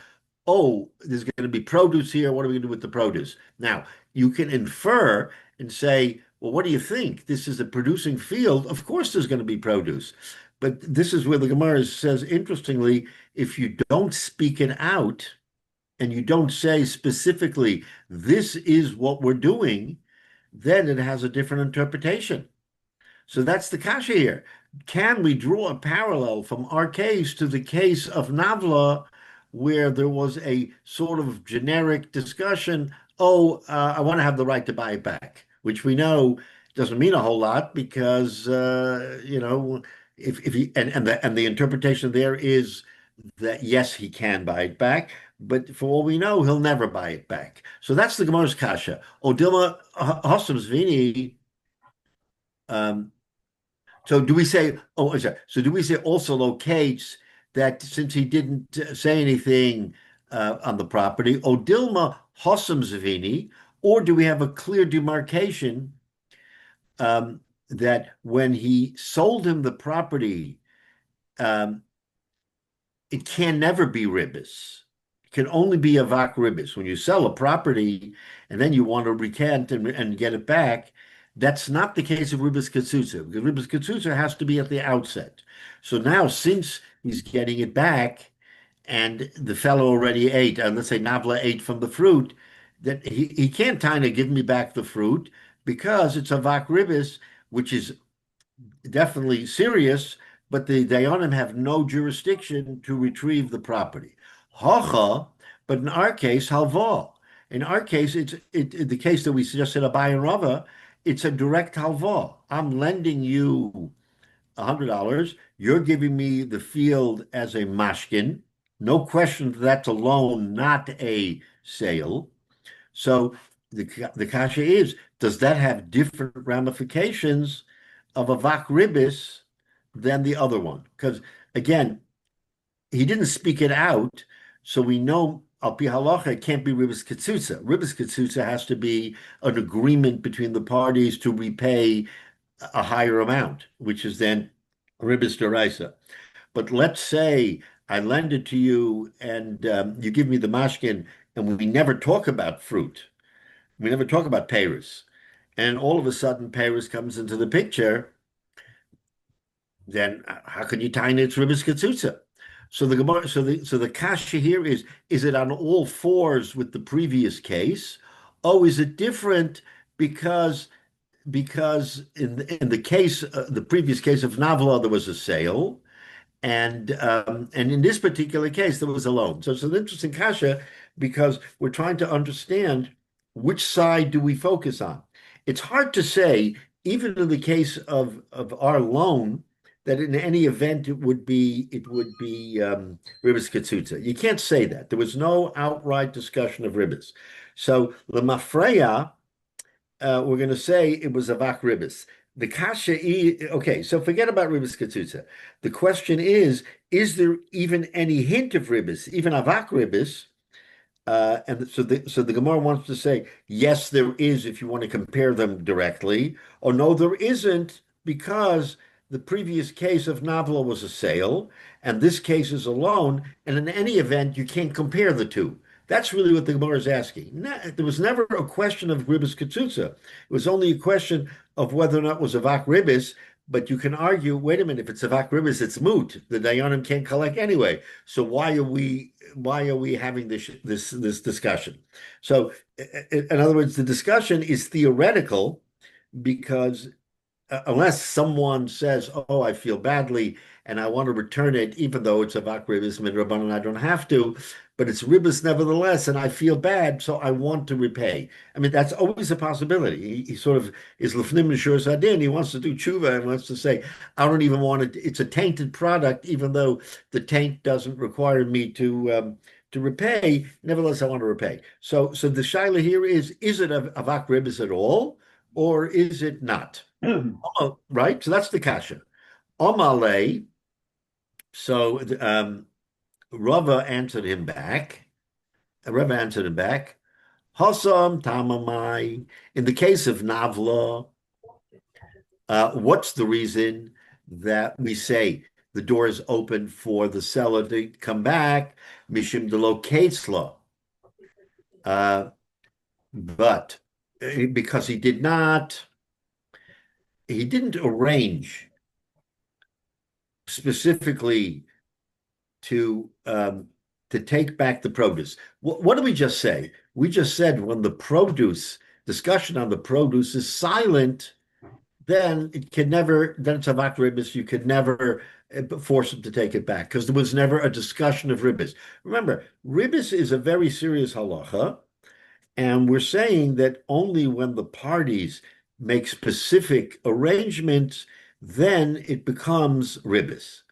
oh, there's going to be produce here. What are we going to do with the produce? Now, you can infer and say, well, what do you think? This is a producing field. Of course, there's going to be produce. But this is where the Gemara says, interestingly, if you don't speak it out and you don't say specifically, this is what we're doing, then it has a different interpretation. So that's the kasha here. Can we draw a parallel from our case to the case of Navla, where there was a sort of generic discussion? Oh, I want to have the right to buy it back, which we know doesn't mean a whole lot because if he and the interpretation there is that yes, he can buy it back, but for all we know, he'll never buy it back. So that's the Gemara's kasha. Odilma Hosam Zvini. So do we say, oh, sorry. So do we say also locates that since he didn't say anything on the property, Odilma Hossam Zavini, or do we have a clear demarcation that when he sold him the property, um, it can never be ribis. It can only be avak ribis. When you sell a property and then you want to recant and get it back, that's not the case of ribis katsutsa, because ribis katsutsa has to be at the outset. So now, since he's getting it back, and the fellow already ate, and let's say Navla ate from the fruit, that he can't kind of give me back the fruit because it's avak ribis, which is definitely serious, but the Dayanim have no jurisdiction to retrieve the property. Hacha, but in our case, halva. In our case, in the case that we just said, Abai and Rava, it's a direct halva. I'm lending you $100. You're giving me the field as a mashkin. No question that's a loan, not a sale. So the kasha is, does that have different ramifications of a vak ribis than the other one? Because again, he didn't speak it out, so we know al pi halacha it can't be ribis ketzutza. Ribis ketzutza has to be an agreement between the parties to repay a higher amount, which is then ribis deraisa. But let's say I lend it to you and you give me the mashkin, and we never talk about fruit. We never talk about Paris. And all of a sudden, Paris comes into the picture. Then how can you tie its ribis ketzutza? So the Gemara, so the kasha here is it on all fours with the previous case? Oh, is it different because in the case the previous case of Navla there was a sale, and in this particular case there was a loan. So it's an interesting kasha because we're trying to understand which side do we focus on. It's hard to say, even in the case of our loan, that in any event it would be ribis ketzutza. You can't say that. There was no outright discussion of ribis. So the mafreya, we're going to say it was avak ribis. The kasha, okay, so forget about ribis ketzutza. The question is there even any hint of ribis, even avak ribis? And so the Gemara wants to say, yes, there is if you want to compare them directly, or no, there isn't, because the previous case of Navla was a sale, and this case is a loan, and in any event, you can't compare the two. That's really what the Gemara is asking. There was never a question of ribis ketzutza. It was only a question of whether or not it was avak ribis. But you can argue, wait a minute, if it's avak ribis, it's moot. The Dayanim can't collect anyway. So why are we having this discussion? So in other words, the discussion is theoretical because unless someone says, "Oh, I feel badly and I want to return it, even though it's avak ribis midrabanan, I don't have to, but it's ribis nevertheless, and I feel bad, so I want to repay." I mean, that's always a possibility. He sort of is lefnim mishur sadin. He wants to do tshuva and wants to say, "I don't even want it. It's a tainted product, even though the taint doesn't require me to repay. Nevertheless, I want to repay." So the shaila here is it avak ribis at all, or is it not? Right? So that's the kasha. Omale, so Rava answered him back. Hassam tamamai. In the case of Navla, what's the reason that we say the door is open for the seller to come back? Mishim delo ketzla. But because he didn't arrange specifically to take back the produce. What did we just say? We just said when the discussion on the produce is silent, then it's avak ribis. You could never force him to take it back because there was never a discussion of ribis. Remember, ribis is a very serious halacha, and we're saying that only when the parties make specific arrangements, then it becomes ribis.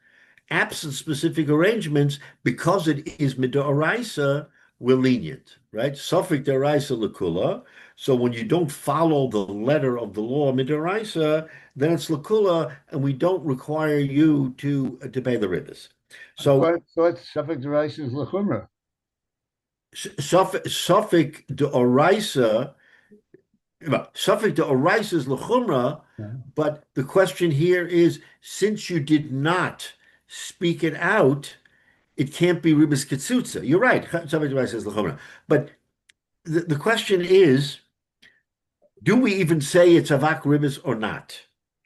Absent specific arrangements, because it is midoraisa, we're lenient, right? Sofik deraisa lekula. So when you don't follow the letter of the law midoraisa, then it's lekula, and we don't require you to pay the ribis. So it's sofik deraisa is lechumra. Sofik deraisa. Suffolk to Orais is lechumra, but the question here is, since you did not speak it out, it can't be ribis ketzutza. You're right. Suffolk to Orais is lechumra, but the question is, do we even say it's avak ribis or not?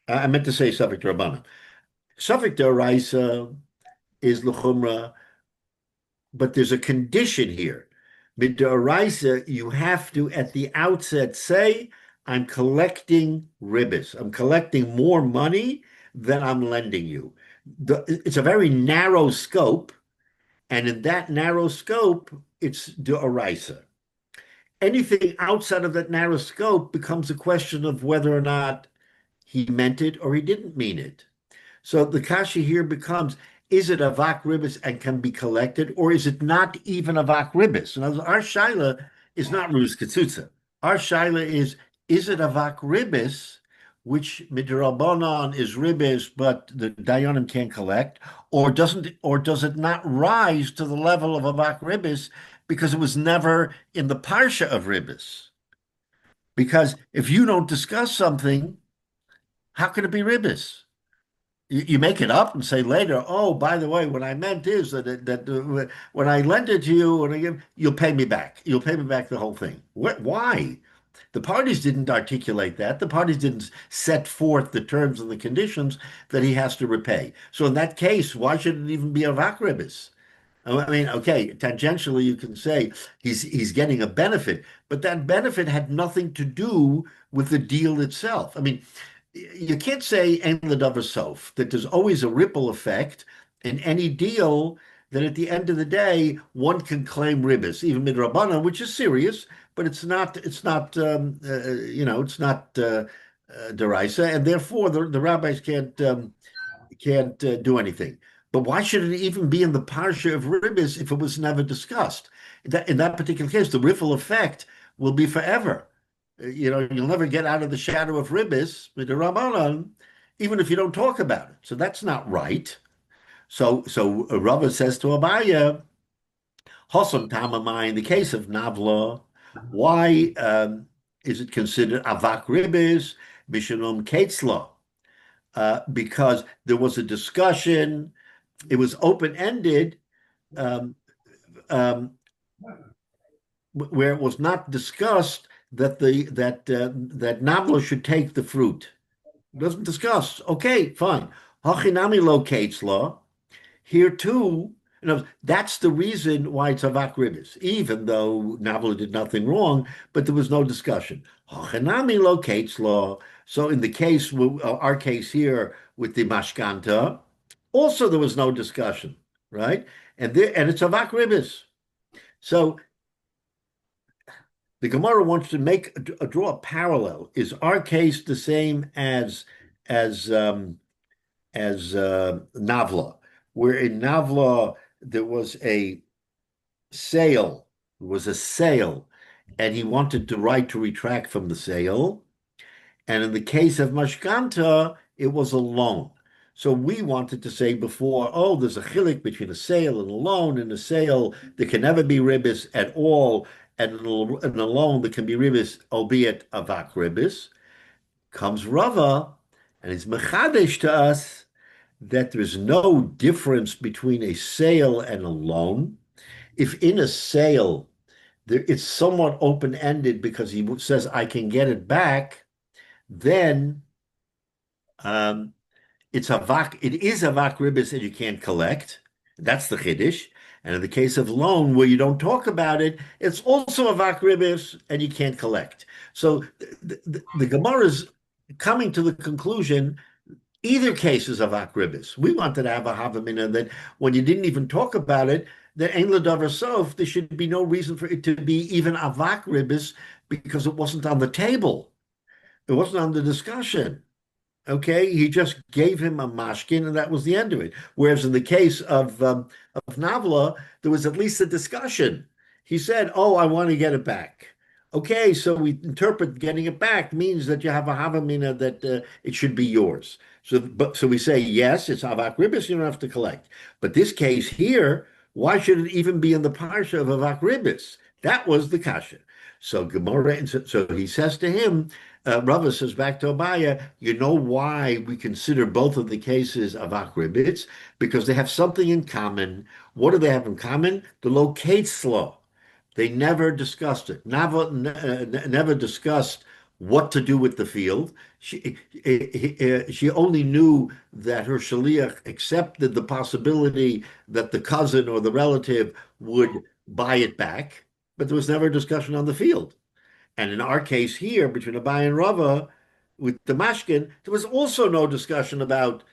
I meant to say Suffolk to Rabbanan. Suffolk to Orais is lechumra, but there's a condition here. Midoraisa, you have to at the outset say, I'm collecting ribbis. I'm collecting more money than I'm lending you. It's a very narrow scope, and in that narrow scope, it's d'oraisa. Anything outside of that narrow scope becomes a question of whether or not he meant it or he didn't mean it. So the kasha here becomes, is it a vak ribis and can be collected, or is it not even a vak ribis? In other words, our shaila is not rus ketzutza. Our shaila is it a vak ribis, which midrabanan is ribis, but the dayanim can't collect, or does it not rise to the level of a vak ribis because it was never in the parsha of ribis? Because if you don't discuss something, how can it be ribis? You make it up and say later, oh, by the way, what I meant is that when I lend it to you, you'll pay me back. You'll pay me back the whole thing. Why? The parties didn't articulate that. The parties didn't set forth the terms and the conditions that he has to repay. So in that case, why should it even be a vakribis? I mean, okay, tangentially you can say he's getting a benefit, but that benefit had nothing to do with the deal itself. I mean, you can't say en l'davar sof, that there's always a ripple effect in any deal, that at the end of the day one can claim ribis, even midrabanan, which is serious, but it's not deraisa, and therefore the rabbis can't do anything. But why should it even be in the parsha of ribis if it was never discussed? In that particular case, the ripple effect will be forever. You'll never get out of the shadow of ribis with the Rabbanan, even if you don't talk about it. So that's not right. So Rava says to Abaya, Hossam Tamamai, in the case of Navla, why is it considered avak ribis mishanom ketzla? Because there was a discussion, it was open-ended, where it was not discussed that Navla should take the fruit. It doesn't discuss. Okay, fine. Hachinami locates law. Here too, that's the reason why it's avak ribis, even though Navla did nothing wrong, but there was no discussion. Hachinami locates law. So in the case, our case here with the mashkanta, also there was no discussion, right? And it's avak ribis. So the Gemara wants to draw a parallel. Is our case the same as Navla, where in Navla there was a sale, and he wanted the right to retract from the sale, and in the case of Mashkanta, it was a loan. So we wanted to say before, oh, there's a chilik between a sale and a loan. In a sale, there can never be ribis at all, and in a loan, there can be ribis, albeit avak ribis. Comes Rava, and he's mechadesh to us that there's no difference between a sale and a loan. If in a sale, it's somewhat open-ended because he says, I can get it back, then it is avak ribis and you can't collect. That's the chiddush. And in the case of loan, where you don't talk about it, it's also avak ribis and you can't collect. So the Gemara is coming to the conclusion, either case is avak ribis. We wanted to have a havamina that when you didn't even talk about it, that ein l'davar sof, there should be no reason for it to be even avak ribis because it wasn't on the table. It wasn't on the discussion. Okay, he just gave him a mashkin, and that was the end of it. Whereas in the case of Navla, there was at least a discussion. He said, "Oh, I want to get it back." Okay, so we interpret getting it back means that you have a havamina that it should be yours. So we say yes, it's avak ribis. You don't have to collect. But this case here, why should it even be in the parsha of avak ribis? That was the kasha. So Gemara, so he says to him. Rava says back to Abaya, you know why we consider both of the cases avak ribis? Because they have something in common. What do they have in common? The locates law. They never discussed it. Never discussed what to do with the field. She only knew that her shaliach accepted the possibility that the cousin or the relative would buy it back, but there was never a discussion on the field. And in our case here, between Abai and Rava, with the mashkin, there was also no discussion about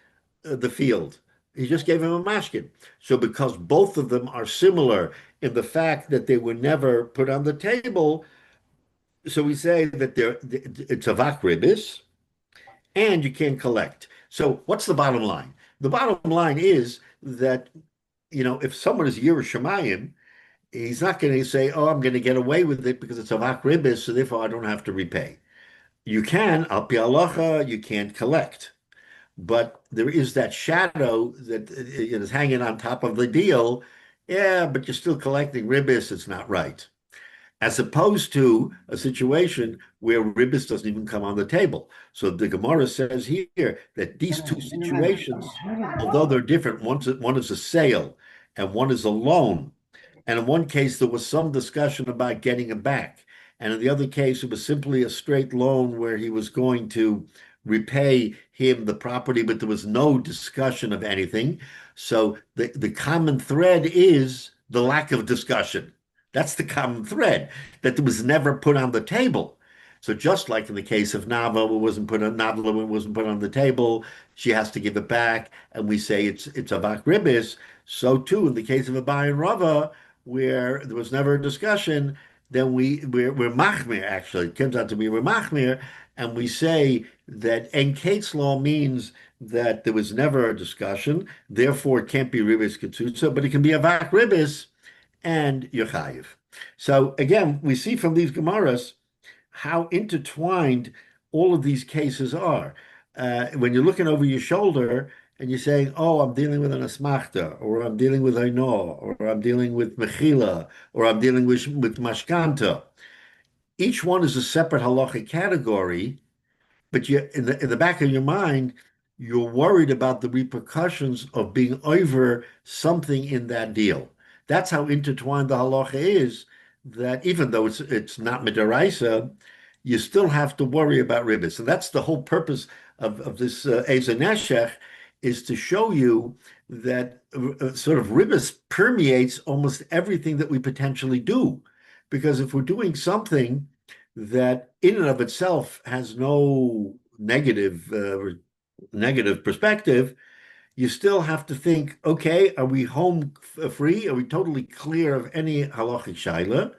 the field. He just gave him a mashkin. So because both of them are similar in the fact that they were never put on the table, so we say that it's a vak ribis, and you can't collect. So what's the bottom line? The bottom line is that, if someone is Yiras Shamayim, he's not going to say, oh, I'm going to get away with it because it's a vak ribis, so therefore I don't have to repay. You can, al pi halacha, you can't collect. But there is that shadow that is hanging on top of the deal. Yeah, but you're still collecting ribis. It's not right. As opposed to a situation where ribis doesn't even come on the table. So the Gemara says here that these two situations, although they're different, one is a sale and one is a loan. And in one case, there was some discussion about getting it back. And in the other case, it was simply a straight loan where he was going to repay him the property, but there was no discussion of anything. So the common thread is the lack of discussion. That's the common thread, that it was never put on the table. So just like in the case of Nava, it wasn't put on the table, she has to give it back, and we say it's a vak ribis. So too in the case of Abai and Rava, where there was never a discussion, then we're machmir, actually. It turns out to be we're machmir, and we say that en kates law means that there was never a discussion, therefore it can't be ribis ketzutza, but it can be a vak ribis and Yechayiv. So again, we see from these Gemaras how intertwined all of these cases are. When you're looking over your shoulder and you're saying, oh, I'm dealing with an asmachta, or I'm dealing with Aino, or I'm dealing with Mechila, or I'm dealing with Mashkanta. Each one is a separate halachic category, but in the back of your mind, you're worried about the repercussions of being over something in that deal. That's how intertwined the halacha is, that even though it's not midaraisa, you still have to worry about ribis. And that's the whole purpose of this Eza Neshech, is to show you that sort of ribis permeates almost everything that we potentially do. Because if we're doing something that in and of itself has no negative perspective, you still have to think, okay, are we home free? Are we totally clear of any halachic shaila?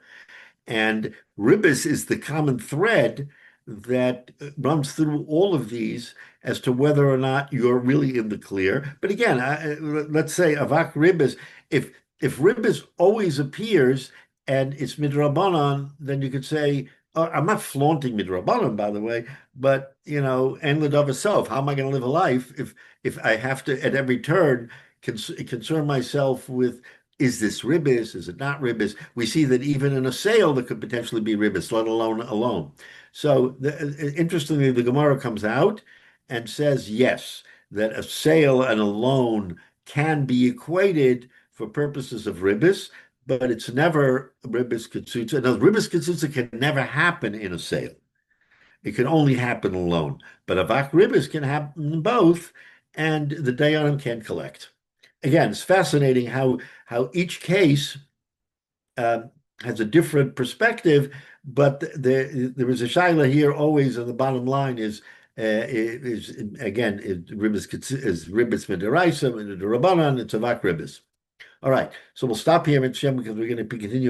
And ribis is the common thread that runs through all of these as to whether or not you're really in the clear. But again, let's say avak ribis, if ribis always appears and it's midrabanan, then you could say, I'm not flaunting midrabanan, by the way, but en l'davar sof, how am I going to live a life if I have to at every turn concern myself with, is this ribis? Is it not ribis? We see that even in a sale, there could potentially be ribis, let alone a loan. So interestingly, the Gemara comes out and says, yes, that a sale and a loan can be equated for purposes of ribis, but it's never ribis ketzutza. Now, ribis ketzutza can never happen in a sale. It can only happen alone. But avak ribis can happen in both, and the dayanim can collect. Again, it's fascinating how each case has a different perspective, but there is a shaila here always, and the bottom line is again, ribis midaraisa, midarabanan, it's avak ribis. All right, so we'll stop here, Mitzvah, because we're going to continue